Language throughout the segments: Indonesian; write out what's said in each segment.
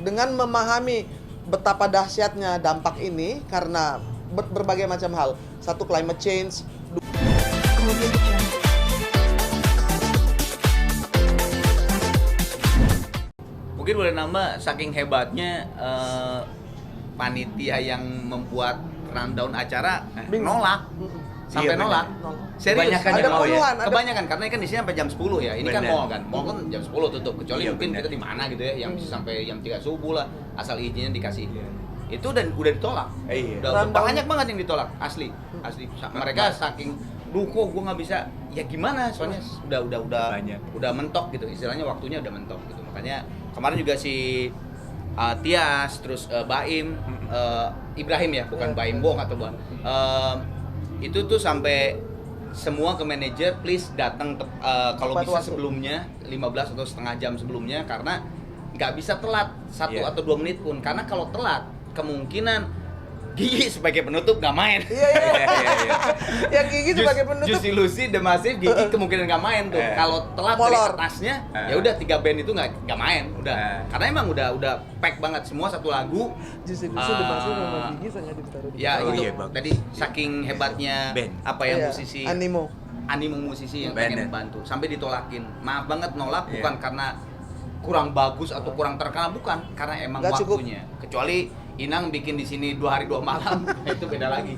Dengan memahami betapa dahsyatnya dampak ini karena berbagai macam hal. Satu, climate change. Mungkin boleh nambah, saking hebatnya panitia yang membuat rundown acara nolak. Sampai Iya, nolak. Serius. Kebanyakan ada yang mau ya. puluhan. Kebanyakan karena kan di sini sampai jam 10 ya. Ini kan Bener. mall kan. Mall kan jam 10 tutup. Kecuali Iya, mungkin bener. kita di mana gitu ya yang bisa sampai jam 3 subuh lah. Asal izinnya dikasih. Itu dan udah ditolak. Iya. Udah Rundown. banyak banget yang ditolak, asli. Mereka saking duh kok gue nggak bisa, ya gimana, soalnya udah Banyak. udah mentok gitu, istilahnya waktunya udah mentok gitu. Makanya kemarin juga si Tias, terus Baim, Ibrahim ya, bukan Baim Bong atau Bang. Itu tuh sampai semua ke manajer, please datang kalau Tepat bisa waktu. sebelumnya 15 atau setengah jam sebelumnya, karena nggak bisa telat 1 Iya. atau 2 menit pun, karena kalau telat kemungkinan Gigi sebagai penutup nggak main. Iya. Yang Gigi sebagai penutup. Juicy Lucy, The Massive, Gigi kemungkinan nggak main tuh. Kalau telat dari Molor. atasnya, ya udah 3 band itu nggak main, udah. Karena emang udah pack banget semua satu lagu. Justru Ah. masih sama Gigi sangat ditaruh di Ya Oh, itu iya, bagus. tadi saking hebatnya Band. apa yang Iya, musisi animo musisi yang Bener. pengen bantu sampai ditolakin. Maaf banget nolak, Iya. bukan karena kurang bagus atau kurang terkenal, bukan, karena emang Nggak cukup. waktunya. Kecuali Inang bikin di sini 2 hari 2 malam, itu beda lagi.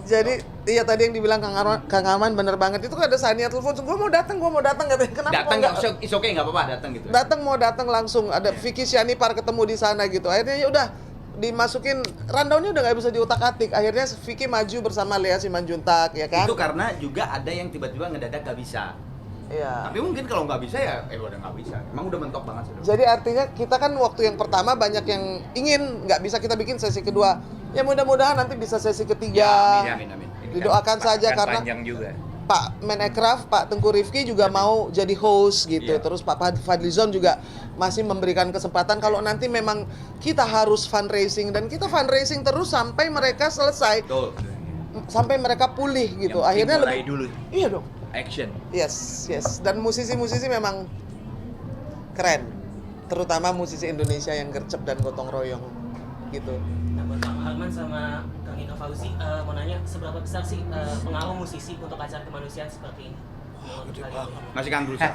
Jadi iya tadi yang dibilang Kang Arman bener banget. Itu kan ada Sania telepon, gue mau datang katanya. Kenapa Datang nggak nggak, is okay, nggak apa-apa datang gitu. mau datang langsung. Ada Vicky Sianipar ketemu di sana gitu. Akhirnya ya udah dimasukin rundownnya udah nggak bisa diutak-atik. Akhirnya Vicky maju bersama Lea Simanjuntak ya kan. Itu karena juga ada yang tiba-tiba ngedadak nggak bisa. Iya. Tapi mungkin kalau nggak bisa ya, udah nggak bisa. Emang udah mentok banget sudah. Jadi artinya kita kan waktu yang pertama banyak yang ingin, nggak bisa kita bikin sesi kedua. Ya mudah-mudahan nanti bisa sesi ketiga. Amin. Didoakan saja Akan karena panjang juga. Pak Menekraf, Pak Tengku Rifki juga mau jadi host gitu. Iya. Terus Pak Fadlizon juga masih memberikan kesempatan kalau nanti memang kita harus fundraising dan kita fundraising terus sampai mereka selesai, Betul. sampai mereka pulih gitu. Yang penting Akhirnya mulai lebih dulu Iya dong. action. Yes. Dan musisi-musisi memang keren. Terutama musisi Indonesia yang gercep dan gotong royong gitu. Nah, buat Kang Arman sama Kang Ika Fauzi, mau nanya seberapa besar sih pengaruh musisi untuk acara kemanusiaan seperti ini? Masih kan berusaha.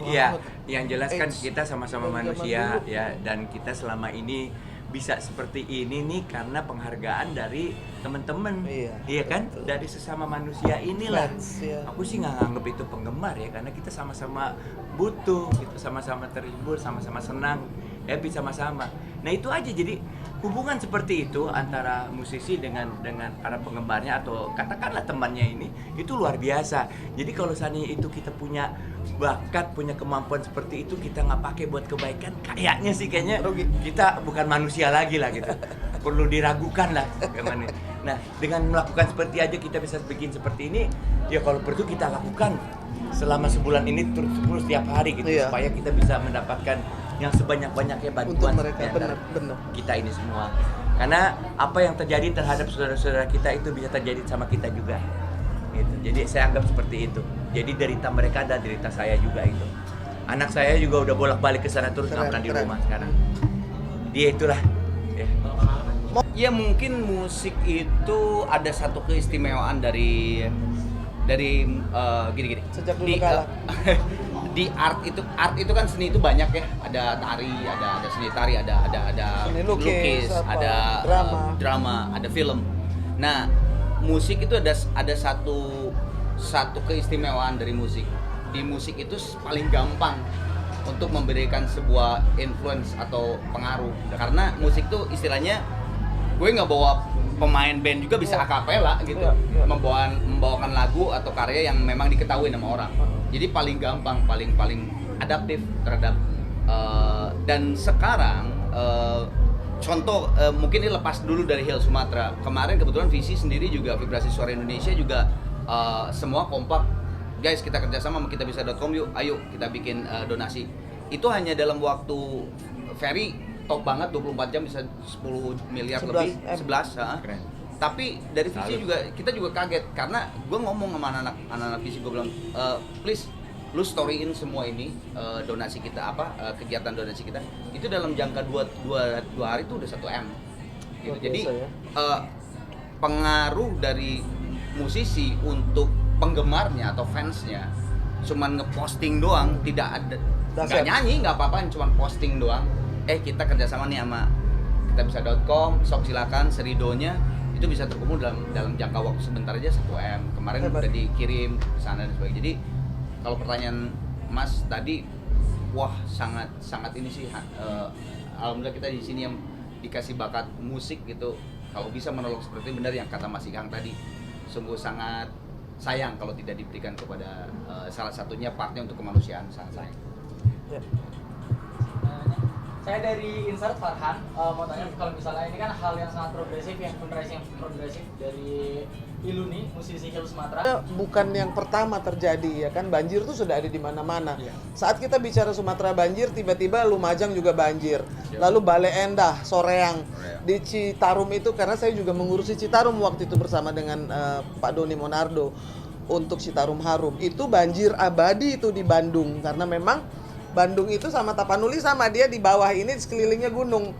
Iya, yang jelas kan kita sama-sama Zaman manusia dulu. ya, dan kita selama ini bisa seperti ini nih karena penghargaan dari teman-teman, Iya, kan? betul. Dari sesama manusia inilah. Fans, iya. Aku sih nggak nganggep itu penggemar ya, karena kita sama-sama butuh, gitu, sama-sama terhibur, sama-sama senang, happy sama-sama. Nah itu aja, jadi hubungan seperti itu antara musisi dengan para penggemarnya atau katakanlah temannya ini itu luar biasa. Jadi kalau seandainya itu kita punya bakat, punya kemampuan seperti itu, kita nggak pakai buat kebaikan, kayaknya Rugi. kita bukan manusia lagi lah gitu. Perlu diragukan lah gimana. Nah dengan melakukan seperti aja kita bisa bikin seperti ini, ya kalau perlu kita lakukan selama sebulan ini terus setiap hari gitu, Iya. supaya kita bisa mendapatkan yang sebanyak-banyaknya bantuan Untuk mereka, di antara benar. kita ini semua. Karena apa yang terjadi terhadap saudara-saudara kita itu bisa terjadi sama kita juga. Gitu. Jadi saya anggap seperti itu. Jadi derita mereka ada derita saya juga itu. Anak saya juga udah bolak-balik ke sana terus, nggak pernah di Keren. rumah sekarang. Dia itulah. Ya. Ya mungkin musik itu ada satu keistimewaan dari gini. Sejak dulu Di, kala. di art itu kan seni itu banyak ya. Ada tari, ada seni tari, ada Seni lukis, apa, ada drama, ada film. Nah, musik itu ada satu keistimewaan dari musik. Di musik itu paling gampang untuk memberikan sebuah influence atau pengaruh. Karena musik itu istilahnya gue nggak bawa pemain band juga bisa akapela gitu, Iya. membawakan lagu atau karya yang memang diketahui sama orang. Jadi paling gampang, paling adaptif terhadap dan sekarang contoh mungkin ini lepas dulu dari Hill Sumatera. Kemarin kebetulan Visi sendiri juga, Vibrasi Suara Indonesia juga semua kompak. Guys, kita kerjasama sama kitabisa.com yuk, ayo kita bikin donasi. Itu hanya dalam waktu very top banget, 24 jam bisa 10 miliar 11 lebih, M. 11 ha. Keren. Tapi dari Visi juga kita juga kaget karena gue ngomong sama anak-anak Visi, gue bilang please lu storyin semua ini donasi kita kegiatan donasi kita itu dalam jangka dua hari itu udah 1 M gitu. Luar Jadi biasa ya. pengaruh dari musisi untuk penggemarnya atau fansnya cuman ngeposting doang, tidak ada, nggak Dahsyat. nyanyi nggak apa-apa, cuman posting doang. Kita kerjasama nih sama kitabisa.com, sok silakan seridonya itu bisa terkumpul dalam jangka waktu sebentar aja 1 M. Kemarin Hebat. udah dikirim ke sana dan sebagainya. Jadi kalau pertanyaan Mas tadi, wah sangat ini sih, alhamdulillah kita di sini yang dikasih bakat musik gitu. Kalau bisa menolong seperti benar yang kata Mas Ikang tadi, sungguh sangat sayang kalau tidak diberikan kepada salah satunya partnya untuk kemanusiaan, sangat sayang. Ya. Saya dari Insert Farhan, mau tanya kalau misalnya ini kan hal yang sangat progresif, yang fundraising yang progresif dari Iluni, musisi Hills Sumatera. Bukan yang pertama terjadi ya kan, banjir tuh sudah ada di mana-mana. Iya. Saat kita bicara Sumatera banjir, tiba-tiba Lumajang juga banjir. Iya. Lalu Bale Endah, Soreang, Soreang. di Citarum itu karena saya juga mengurusi Citarum waktu itu bersama dengan Pak Doni Monardo untuk Citarum Harum. Itu banjir abadi itu di Bandung karena memang Bandung itu sama Tapanuli sama dia di bawah ini sekelilingnya gunung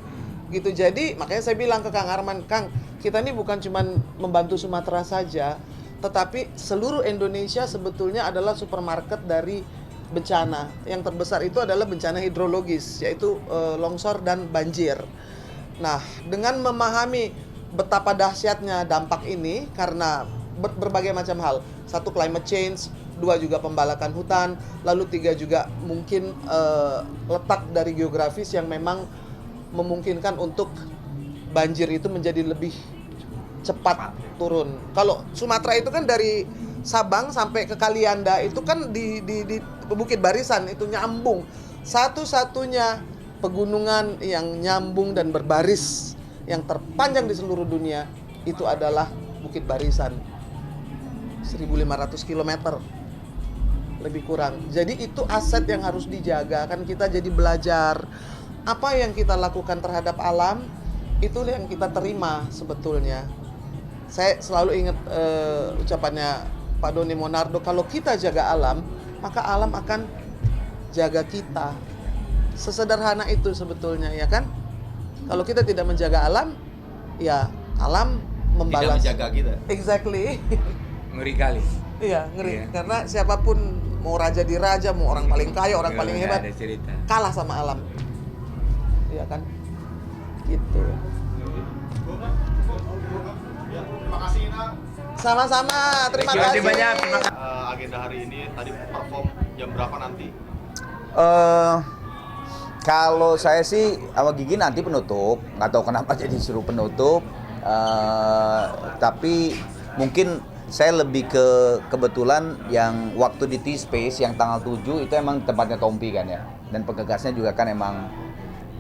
gitu. Jadi makanya saya bilang ke Kang Arman, Kang, kita ini bukan cuma membantu Sumatera saja, tetapi seluruh Indonesia sebetulnya adalah supermarket dari bencana. Yang terbesar itu adalah bencana hidrologis, yaitu longsor dan banjir. Nah, dengan memahami betapa dahsyatnya dampak ini karena berbagai macam hal. Satu, climate change, 2 juga pembalakan hutan, lalu 3 juga mungkin letak dari geografis yang memang memungkinkan untuk banjir itu menjadi lebih cepat turun. Kalau Sumatera itu kan dari Sabang sampai ke Kalianda itu kan di Bukit Barisan itu nyambung. Satu-satunya pegunungan yang nyambung dan berbaris yang terpanjang di seluruh dunia itu adalah Bukit Barisan. 1.500 km lebih kurang. Jadi itu aset yang harus dijaga. Kan kita jadi belajar apa yang kita lakukan terhadap alam, itu yang kita terima sebetulnya. Saya selalu ingat ucapannya Pak Doni Monardo, kalau kita jaga alam, maka alam akan jaga kita. Sesederhana itu sebetulnya, ya kan? Kalau kita tidak menjaga alam, ya alam membalas. Tidak menjaga kita. Exactly. Ngeri kali. Iya, ngeri. Iya. Karena siapapun mau raja di raja, mau orang paling kaya, orang paling Nggak hebat, ada cerita. kalah sama alam. Iya kan? Gitu. Terima kasih Ina. Sama-sama. Terima Terima kasih kasih. banyak. Terima kasih. Agenda hari ini tadi perform jam berapa nanti? Kalau saya sih sama Gigi nanti penutup, nggak tahu kenapa jadi suruh penutup. Tapi mungkin saya lebih kebetulan yang waktu di T-Space yang tanggal 7 itu emang tempatnya Tompi kan ya. Dan penggagasnya juga kan emang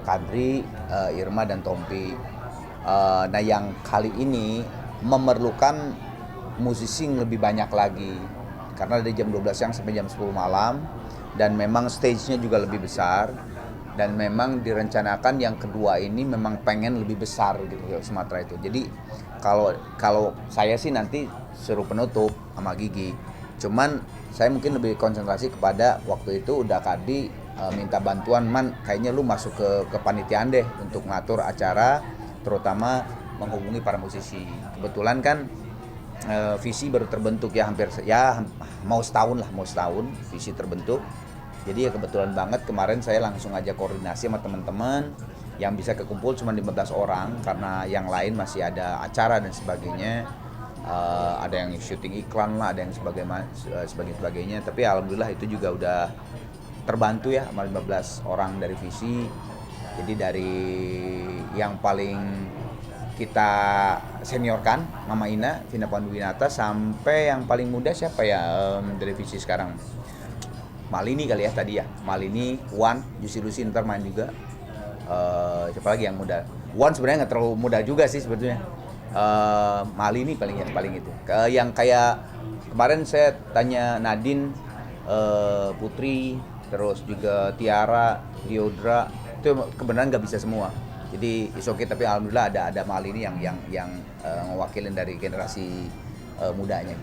Kadri, Irma dan Tompi. Nah yang kali ini memerlukan musisi yang lebih banyak lagi. Karena dari jam 12 siang sampai jam 10 malam. Dan memang stage-nya juga lebih besar. Dan memang direncanakan yang kedua ini memang pengen lebih besar gitu Sumatera itu. Jadi kalau saya sih nanti suruh penutup sama Gigi. Cuman saya mungkin lebih konsentrasi kepada waktu itu udah Kadri minta bantuan, Man kayaknya lu masuk ke panitiaan deh untuk ngatur acara, terutama menghubungi para musisi. Kebetulan kan visi baru terbentuk ya, hampir ya mau setahun visi terbentuk. Jadi ya kebetulan banget kemarin saya langsung aja koordinasi sama teman-teman yang bisa kekumpul cuma 15 orang karena yang lain masih ada acara dan sebagainya. Ada yang syuting iklan lah, ada yang sebagainya. Tapi alhamdulillah itu juga udah terbantu ya sama 15 orang dari visi. Jadi dari yang paling kita seniorkan Mama Ina, Vina Panduwinata, sampai yang paling muda siapa ya dari visi sekarang? Malini kali ya tadi ya, Malini, Wan, Juicy Lucy ntar main juga. Siapa lagi yang muda? Wan sebenarnya nggak terlalu muda juga sih sebetulnya. Malini paling itu. Yang kayak kemarin saya tanya Nadine, Putri, terus juga Tiara, Diodra, itu kebenaran nggak bisa semua. Jadi is okay, tapi alhamdulillah ada Malini yang mewakilin dari generasi mudanya.